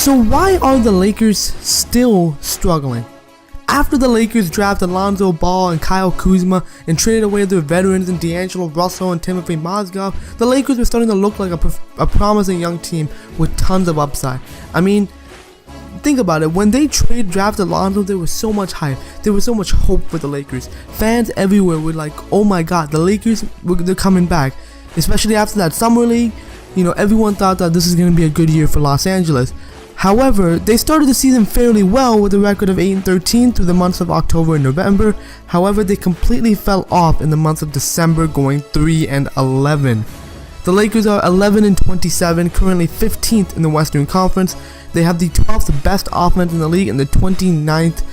So why are the Lakers still struggling? After the Lakers drafted Lonzo Ball and Kyle Kuzma and traded away their veterans in D'Angelo Russell and Timothy Mozgov, the Lakers were starting to look like a promising young team with tons of upside. I mean, think about it. When they drafted Lonzo, there was so much hype. There was so much hope for the Lakers. Fans everywhere were like, oh my god, the Lakers, they're coming back. Especially after that summer league, everyone thought that this is going to be a good year for Los Angeles. However, they started the season fairly well with a record of 8-13 through the months of October and November. However, they completely fell off in the month of December, going 3-11. The Lakers are 11-27, currently 15th in the Western Conference. They have the 12th best offense in the league and the 29th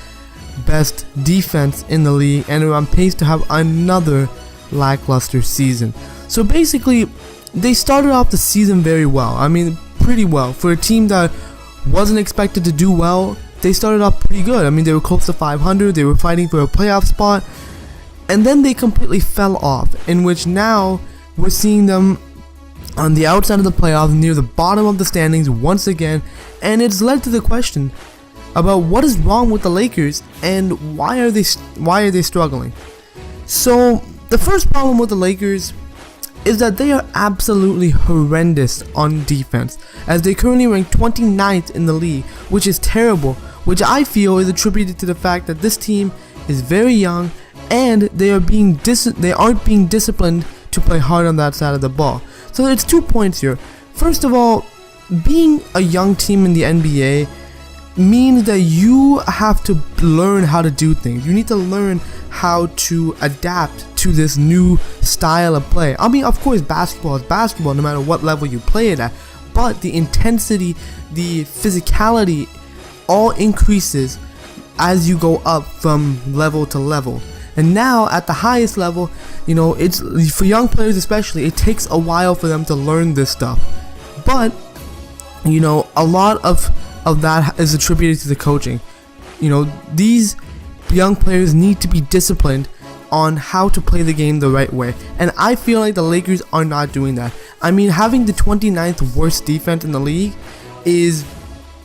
best defense in the league, and are on pace to have another lackluster season. So basically, they started off the season very well. I mean, pretty well. For a team that wasn't expected to do well, they started off pretty good. I mean, they were close to 500, they were fighting for a playoff spot, and then they completely fell off, in which now we're seeing them on the outside of the playoffs, near the bottom of the standings once again, and it's led to the question about what is wrong with the Lakers and why are they struggling. So the first problem with the Lakers is that they are absolutely horrendous on defense, as they currently rank 29th in the league, which is terrible, which I feel is attributed to the fact that this team is very young and they aren't being disciplined to play hard on that side of the ball. So it's 2 points here. First of all, being a young team in the NBA means that you have to learn how to do things. You need to learn how to adapt to this new style of play. I mean, of course, basketball is basketball no matter what level you play it at, but the intensity, the physicality all increases as you go up from level to level. And now at the highest level, it's for young players especially, it takes a while for them to learn this stuff. But a lot of that is attributed to the coaching. These young players need to be disciplined on how to play the game the right way, and I feel like the Lakers are not doing that. I mean, having the 29th worst defense in the league is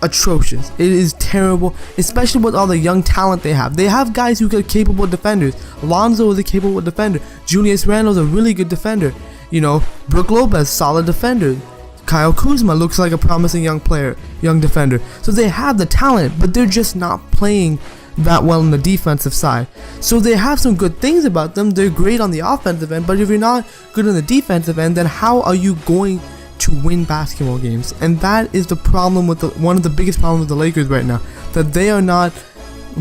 atrocious. It is terrible, especially with all the young talent they have. They have guys who are capable defenders. Lonzo is a capable defender. Julius Randle's a really good defender. Brook Lopez, solid defender. Kyle Kuzma looks like a promising young defender. So they have the talent, but they're just not playing that well on the defensive side. So they have some good things about them. They're great on the offensive end, but if you're not good on the defensive end, then how are you going to win basketball games? And that is the problem with one of the biggest problems with the Lakers right now, that they are not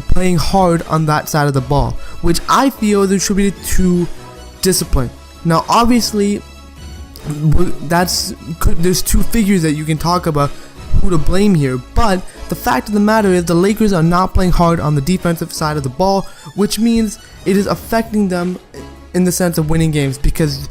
playing hard on that side of the ball, which I feel is attributed to discipline. Now, obviously, there's two figures that you can talk about who to blame here, but the fact of the matter is the Lakers are not playing hard on the defensive side of the ball, which means it is affecting them in the sense of winning games, because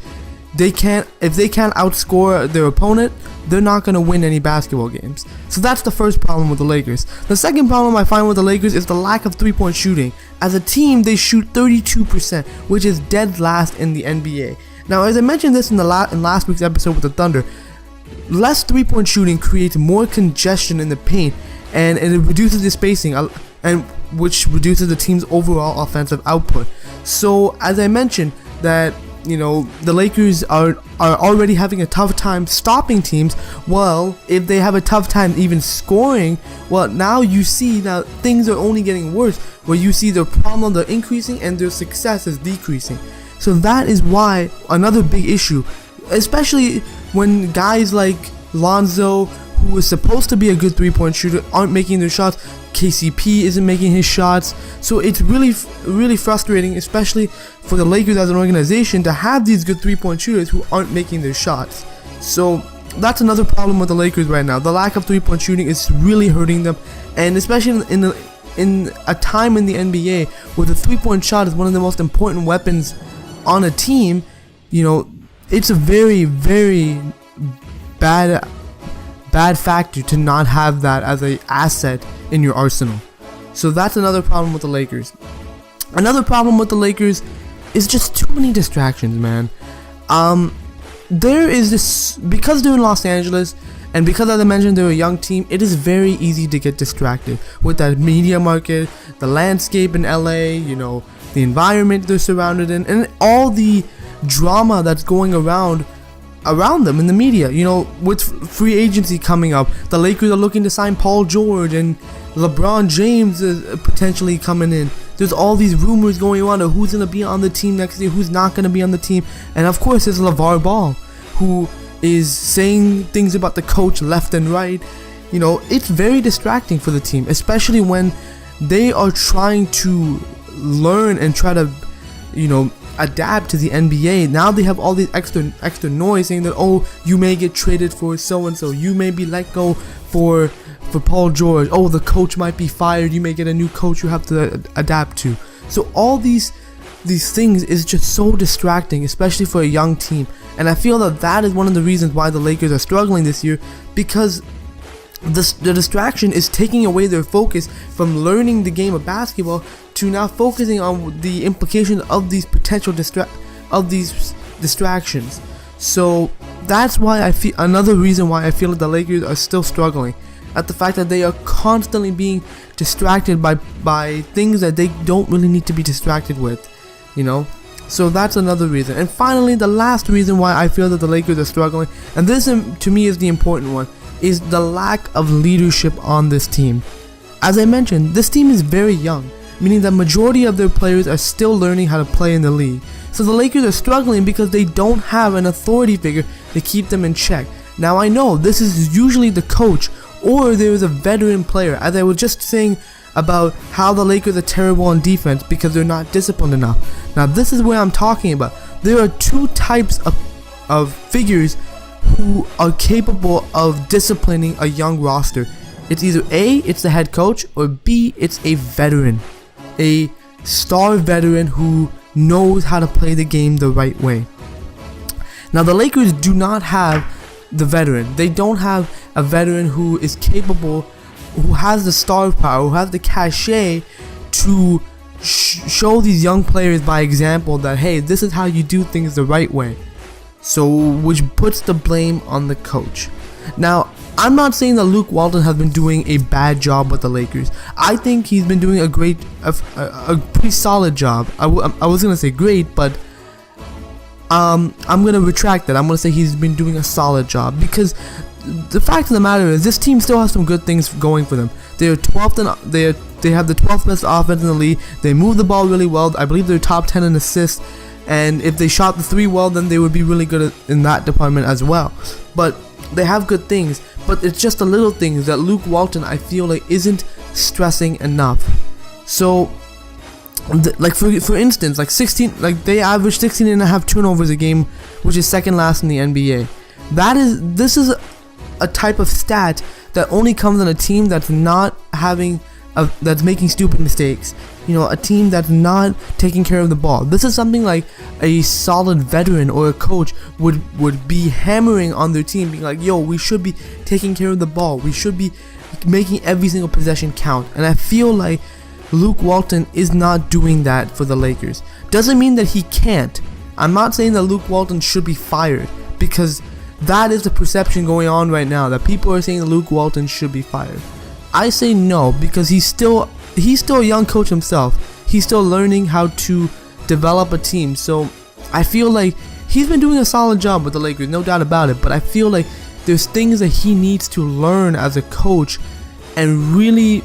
if they can't outscore their opponent, they're not going to win any basketball games. So that's the first problem with the Lakers. The second problem I find with the Lakers is the lack of three-point shooting. As a team, they shoot 32%, which is dead last in the NBA. Now, as I mentioned this in last week's episode with the Thunder, less three-point shooting creates more congestion in the paint, and it reduces the spacing, and which reduces the team's overall offensive output. So, as I mentioned, that the Lakers are already having a tough time stopping teams. Well, if they have a tough time even scoring, well, now you see that things are only getting worse, where you see their problems are increasing and their success is decreasing. So that is why another big issue, especially when guys like Lonzo, who is supposed to be a good three-point shooter, aren't making their shots. KCP isn't making his shots. So it's really frustrating, especially for the Lakers as an organization, to have these good three-point shooters who aren't making their shots. So that's another problem with the Lakers right now. The lack of three-point shooting is really hurting them, and especially in a time in the NBA where the three-point shot is one of the most important weapons on a team, it's a very, very bad factor to not have that as an asset in your arsenal. So that's another problem with the Lakers. Another problem with the Lakers is just too many distractions, man. There is this, because they're in Los Angeles And because, as I mentioned, they're a young team, it is very easy to get distracted with that media market, the landscape in LA, the environment they're surrounded in, and all the drama that's going around them in the media. With free agency coming up, the Lakers are looking to sign Paul George, and LeBron James is potentially coming in. There's all these rumors going on of who's going to be on the team next year, who's not going to be on the team. And of course, there's LeVar Ball, who is saying things about the coach left and right. It's very distracting for the team, especially when they are trying to learn and try to, adapt to the NBA. Now they have all these extra noise saying that, oh, you may get traded for so-and-so, you may be let go for Paul George, oh, the coach might be fired, you may get a new coach you have to adapt to. So all these things is just so distracting, especially for a young team. And I feel that is one of the reasons why the Lakers are struggling this year, because the distraction is taking away their focus from learning the game of basketball to now focusing on the implications of these potential distractions. So that's why another reason why I feel that the Lakers are still struggling, at the fact that they are constantly being distracted by things that they don't really need to be distracted with, So that's another reason. And finally, the last reason why I feel that the Lakers are struggling, and this to me is the important one, is the lack of leadership on this team. As I mentioned, this team is very young, meaning the majority of their players are still learning how to play in the league. So the Lakers are struggling because they don't have an authority figure to keep them in check. Now I know this is usually the coach, or there is a veteran player, as I was just saying about how the Lakers are terrible on defense because they're not disciplined enough. Now this is where I'm talking about. There are two types of figures who are capable of disciplining a young roster. It's either A, it's the head coach, or B, it's a veteran. A star veteran who knows how to play the game the right way. Now the Lakers do not have the veteran. They don't have a veteran who is capable, who has the star power, who has the cachet to show these young players by example that, hey, this is how you do things the right way. So, which puts the blame on the coach. Now, I'm not saying that Luke Walton has been doing a bad job with the Lakers. I think he's been doing a pretty solid job. I was gonna say great, but I'm gonna retract that. I'm gonna say he's been doing a solid job, because the fact of the matter is this team still has some good things going for them. They are 12th and they have the 12th best offense in the league. They move the ball really well. I believe they're top 10 in assists. And if they shot the three well, then they would be really good in that department as well. But they have good things, but it's just the little things that Luke Walton, I feel like, isn't stressing enough. So, like for instance, they average 16.5 turnovers a game, which is second last in the NBA. This is a type of stat that only comes on a team that's that's making stupid mistakes. A team that's not taking care of the ball. This is something like a solid veteran or a coach would be hammering on their team, being like, yo, we should be taking care of the ball. We should be making every single possession count. And I feel like Luke Walton is not doing that for the Lakers. Doesn't mean that he can't. I'm not saying that Luke Walton should be fired, because that is the perception going on right now, that people are saying that Luke Walton should be fired. I say no, because he's still a young coach himself. He's still learning how to develop a team. So I feel like he's been doing a solid job with the Lakers, no doubt about it. But I feel like there's things that he needs to learn as a coach and really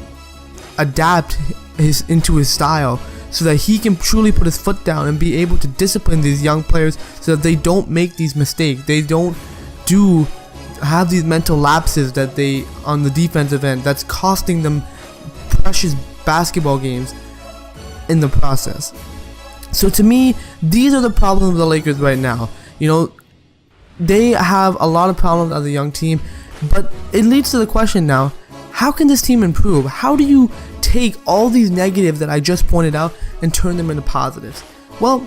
adapt into his style, so that he can truly put his foot down and be able to discipline these young players so that they don't make these mistakes. They don't have these mental lapses that they on the defensive end that's costing them precious basketball games in the process. So to me, these are the problems of the Lakers right now. They have a lot of problems as a young team, but it leads to the question now, how can this team improve? How do you take all these negatives that I just pointed out and turn them into positives? Well,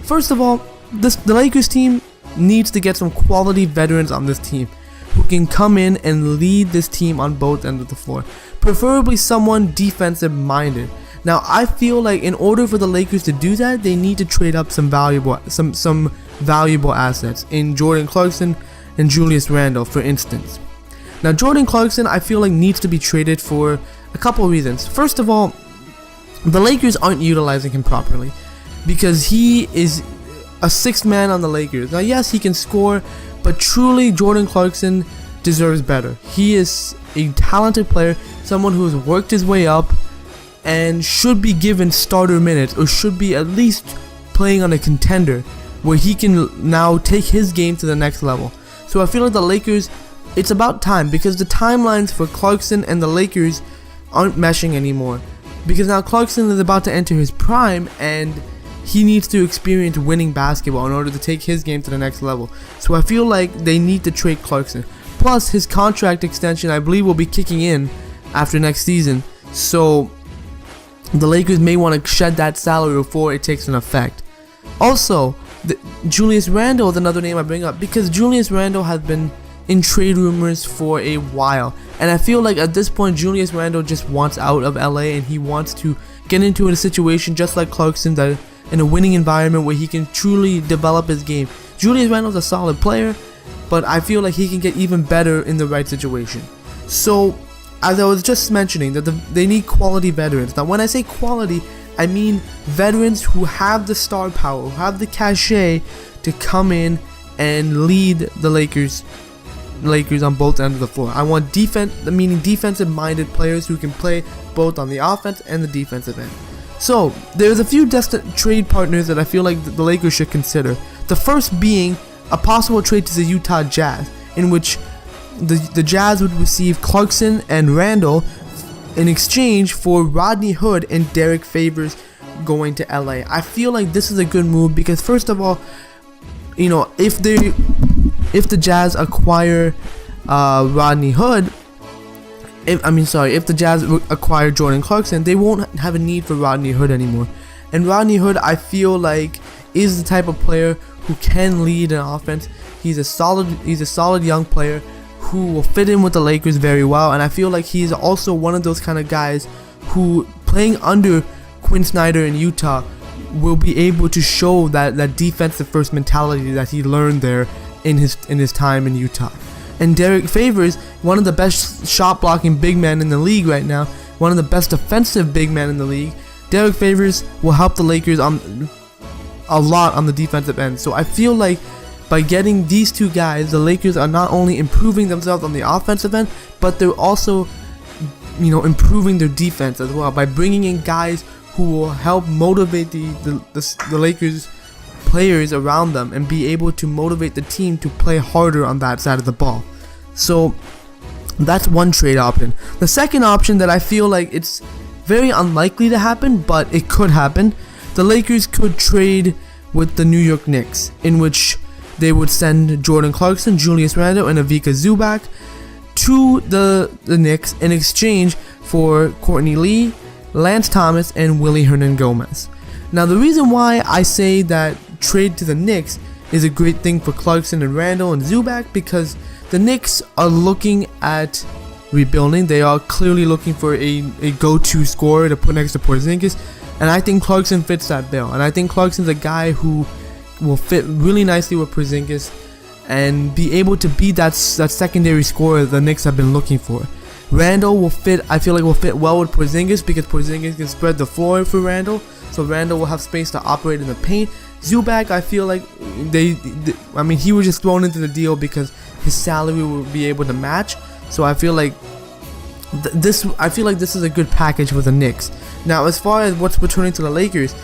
first of all, the Lakers team needs to get some quality veterans on this team who can come in and lead this team on both ends of the floor, preferably someone defensive minded. Now I feel like in order for the Lakers to do that, they need to trade up some valuable assets in Jordan Clarkson and Julius Randle, for instance. Now, Jordan Clarkson, I feel like needs to be traded for a couple of reasons. First of all, the Lakers aren't utilizing him properly because he is a sixth man on the Lakers. Now, yes, he can score, but truly, Jordan Clarkson deserves better. He is a talented player, someone who has worked his way up and should be given starter minutes, or should be at least playing on a contender where he can now take his game to the next level. So I feel like the Lakers, it's about time, because the timelines for Clarkson and the Lakers aren't meshing anymore. Because now Clarkson is about to enter his prime and he needs to experience winning basketball in order to take his game to the next level. So I feel like they need to trade Clarkson. Plus, his contract extension, I believe, will be kicking in after next season. So the Lakers may want to shed that salary before it takes an effect. Also, Julius Randle is another name I bring up because Julius Randle has been in trade rumors for a while, and I feel like at this point Julius Randle just wants out of LA and he wants to get into a situation just like Clarkson, that in a winning environment where he can truly develop his game. Julius Randle's a solid player, but I feel like he can get even better in the right situation. So, as I was just mentioning, that they need quality veterans. Now, when I say quality, I mean veterans who have the star power, who have the cachet to come in and lead the Lakers on both ends of the floor. I want meaning defensive-minded players who can play both on the offense and the defensive end. So, there's a few destined trade partners that I feel like the Lakers should consider. The first being a possible trade to the Utah Jazz, in which the Jazz would receive Clarkson and Randle in exchange for Rodney Hood and Derek Favors going to LA. I feel like this is a good move because, first of all, you know, if the Jazz acquire Rodney Hood, if the Jazz acquire Jordan Clarkson, they won't have a need for Rodney Hood anymore. And Rodney Hood, I feel like, is the type of player who can lead an offense. He's a solid young player who will fit in with the Lakers very well, and I feel like he's also one of those kind of guys who, playing under Quinn Snyder in Utah, will be able to show that defensive first mentality that he learned there in his time in Utah. And Derek Favors, one of the best shot blocking big men in the league right now, one of the best defensive big men in the league. Derek Favors will help the Lakers a lot on the defensive end. So I feel like by getting these two guys, the Lakers are not only improving themselves on the offensive end, but they're also, you know, improving their defense as well by bringing in guys who will help motivate the Lakers players around them and be able to motivate the team to play harder on that side of the ball. So that's one trade option. The second option that I feel like it's very unlikely to happen, but it could happen. The Lakers could trade with the New York Knicks, in which they would send Jordan Clarkson, Julius Randle, and Ivica Zubac to the Knicks in exchange for Courtney Lee, Lance Thomas, and Willie Hernan-Gomez. Now, the reason why I say that trade to the Knicks is a great thing for Clarkson and Randle and Zubac, because the Knicks are looking at rebuilding. They are clearly looking for a go-to scorer to put next to Porzingis, and I think Clarkson fits that bill. And I think Clarkson's a guy who will fit really nicely with Porzingis and be able to be that secondary scorer the Knicks have been looking for. Randle will fit well with Porzingis because Porzingis can spread the floor for Randle, so Randle will have space to operate in the paint. Zubac, I feel like he was just thrown into the deal because his salary will be able to match. So I feel like this is a good package for the Knicks. Now, as far as what's returning to the Lakers,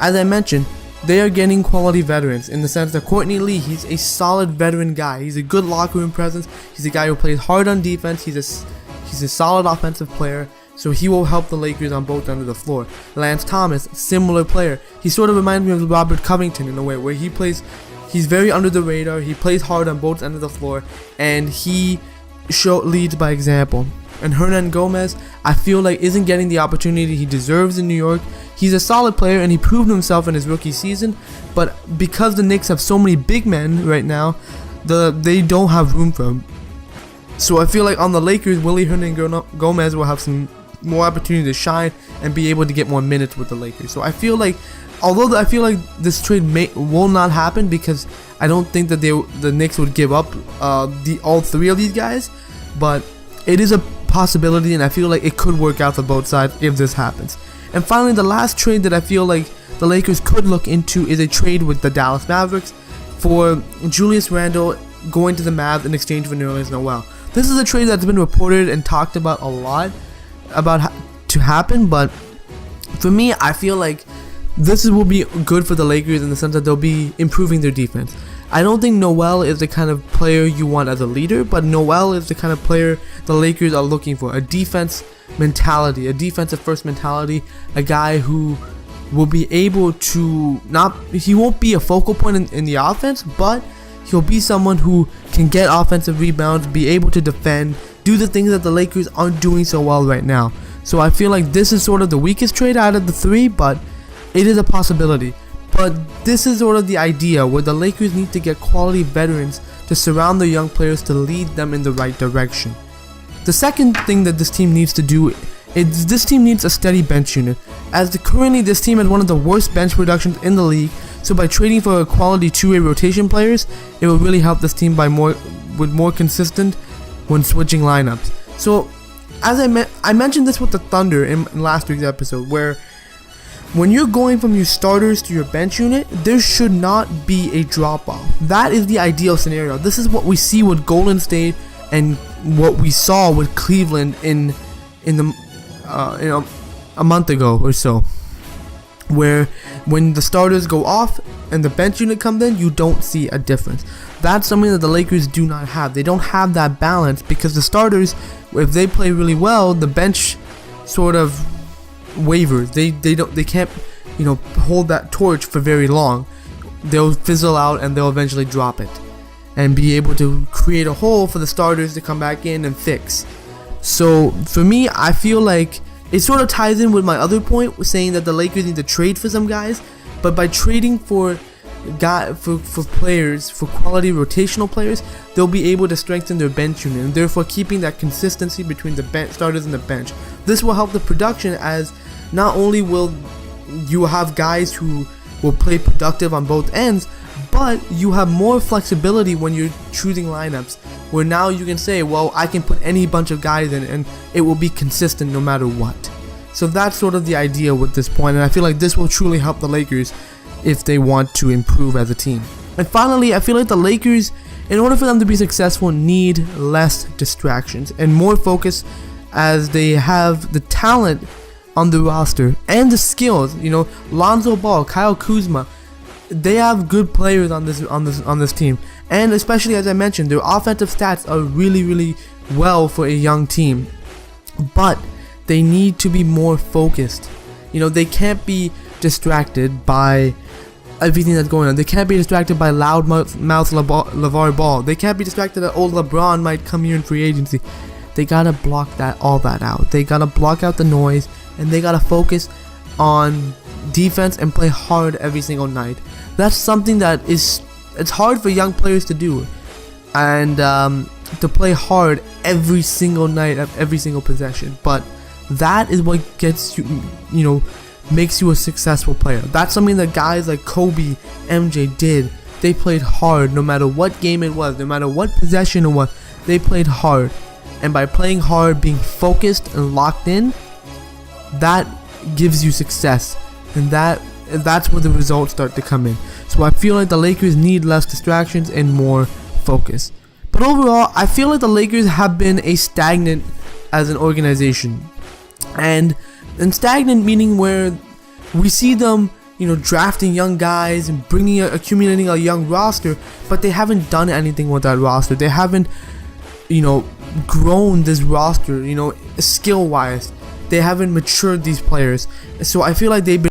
as I mentioned, they are getting quality veterans in the sense that Courtney Lee, he's a solid veteran guy. He's a good locker room presence. He's a guy who plays hard on defense. He's a solid offensive player, so he will help the Lakers on both ends of the floor. Lance Thomas, similar player. He sort of reminds me of Robert Covington in a way, where he's very under the radar. He plays hard on both ends of the floor, and he leads by example. And Hernan-Gomez, I feel like, isn't getting the opportunity he deserves in New York. He's a solid player and he proved himself in his rookie season, but because the Knicks have so many big men right now, they don't have room for him. So I feel like on the Lakers, Willie Hernan-Gomez will have some more opportunity to shine and be able to get more minutes with the Lakers. So I feel like, although I feel like this trade will not happen because I don't think that the Knicks would give up all three of these guys, but it is a possibility, and I feel like it could work out for both sides if this happens. And finally, the last trade that I feel like the Lakers could look into is a trade with the Dallas Mavericks for Julius Randle going to the Mavs in exchange for Nerlens Noel. This is a trade that's been reported and talked about a lot to happen, but for me, I feel like this will be good for the Lakers in the sense that they'll be improving their defense. I don't think Noel is the kind of player you want as a leader, but Noel is the kind of player the Lakers are looking for. A defense mentality, a defensive first mentality, a guy who will be able to he won't be a focal point in the offense, but he'll be someone who can get offensive rebounds, be able to defend, do the things that the Lakers aren't doing so well right now. So I feel like this is sort of the weakest trade out of the three, but it is a possibility. But this is sort of the idea where the Lakers need to get quality veterans to surround their young players to lead them in the right direction. The second thing that this team needs to do is this team needs a steady bench unit, as currently this team has one of the worst bench productions in the league. So by trading for a quality two-way rotation players, it will really help this team with more consistent when switching lineups. So as I mentioned this with the Thunder in last week's episode, where when you're going from your starters to your bench unit, there should not be a drop-off. That is the ideal scenario. This is what we see with Golden State and what we saw with Cleveland in a month ago or so, where when the starters go off and the bench unit comes in, you don't see a difference. That's something that the Lakers do not have. They don't have that balance because the starters, if they play really well, the bench sort of wavers. They can't hold that torch for very long. They'll fizzle out and they'll eventually drop it and be able to create a hole for the starters to come back in and fix. So for me, I feel like it sort of ties in with my other point, saying that the Lakers need to trade for some guys, but by trading for players, for quality rotational players, they'll be able to strengthen their bench unit and therefore keeping that consistency between the starters and the bench. This will help the production, as not only will you have guys who will play productive on both ends, but you have more flexibility when you're choosing lineups, where now you can say, well, I can put any bunch of guys in and it will be consistent no matter what. So that's sort of the idea with this point, and I feel like this will truly help the Lakers if they want to improve as a team. And finally, I feel like the Lakers, in order for them to be successful, need less distractions and more focus, as they have the talent on the roster and the skills. Lonzo Ball, Kyle Kuzma, they have good players on this team, and especially, as I mentioned, their offensive stats are really, really well for a young team, but they need to be more focused. They can't be distracted by everything that's going on. They can't be distracted by loudmouth LeVar Ball. They can't be distracted that old LeBron might come here in free agency. They gotta block all that out. They gotta block out the noise, and they gotta focus on defense and play hard every single night. That's something that it's hard for young players to do, and to play hard every single night of every single possession. But that is what gets you, makes you a successful player. That's something that guys like Kobe, MJ did. They played hard no matter what game it was, no matter what possession it was. They played hard, and by playing hard, being focused and locked in, that gives you success, and that's where the results start to come in. So I feel like the Lakers need less distractions and more focus. But overall, I feel like the Lakers have been stagnant as an organization, and stagnant meaning where we see them drafting young guys and accumulating a young roster, but they haven't done anything with that roster. They haven't grown this roster skill wise. They haven't matured these players. So I feel like they've been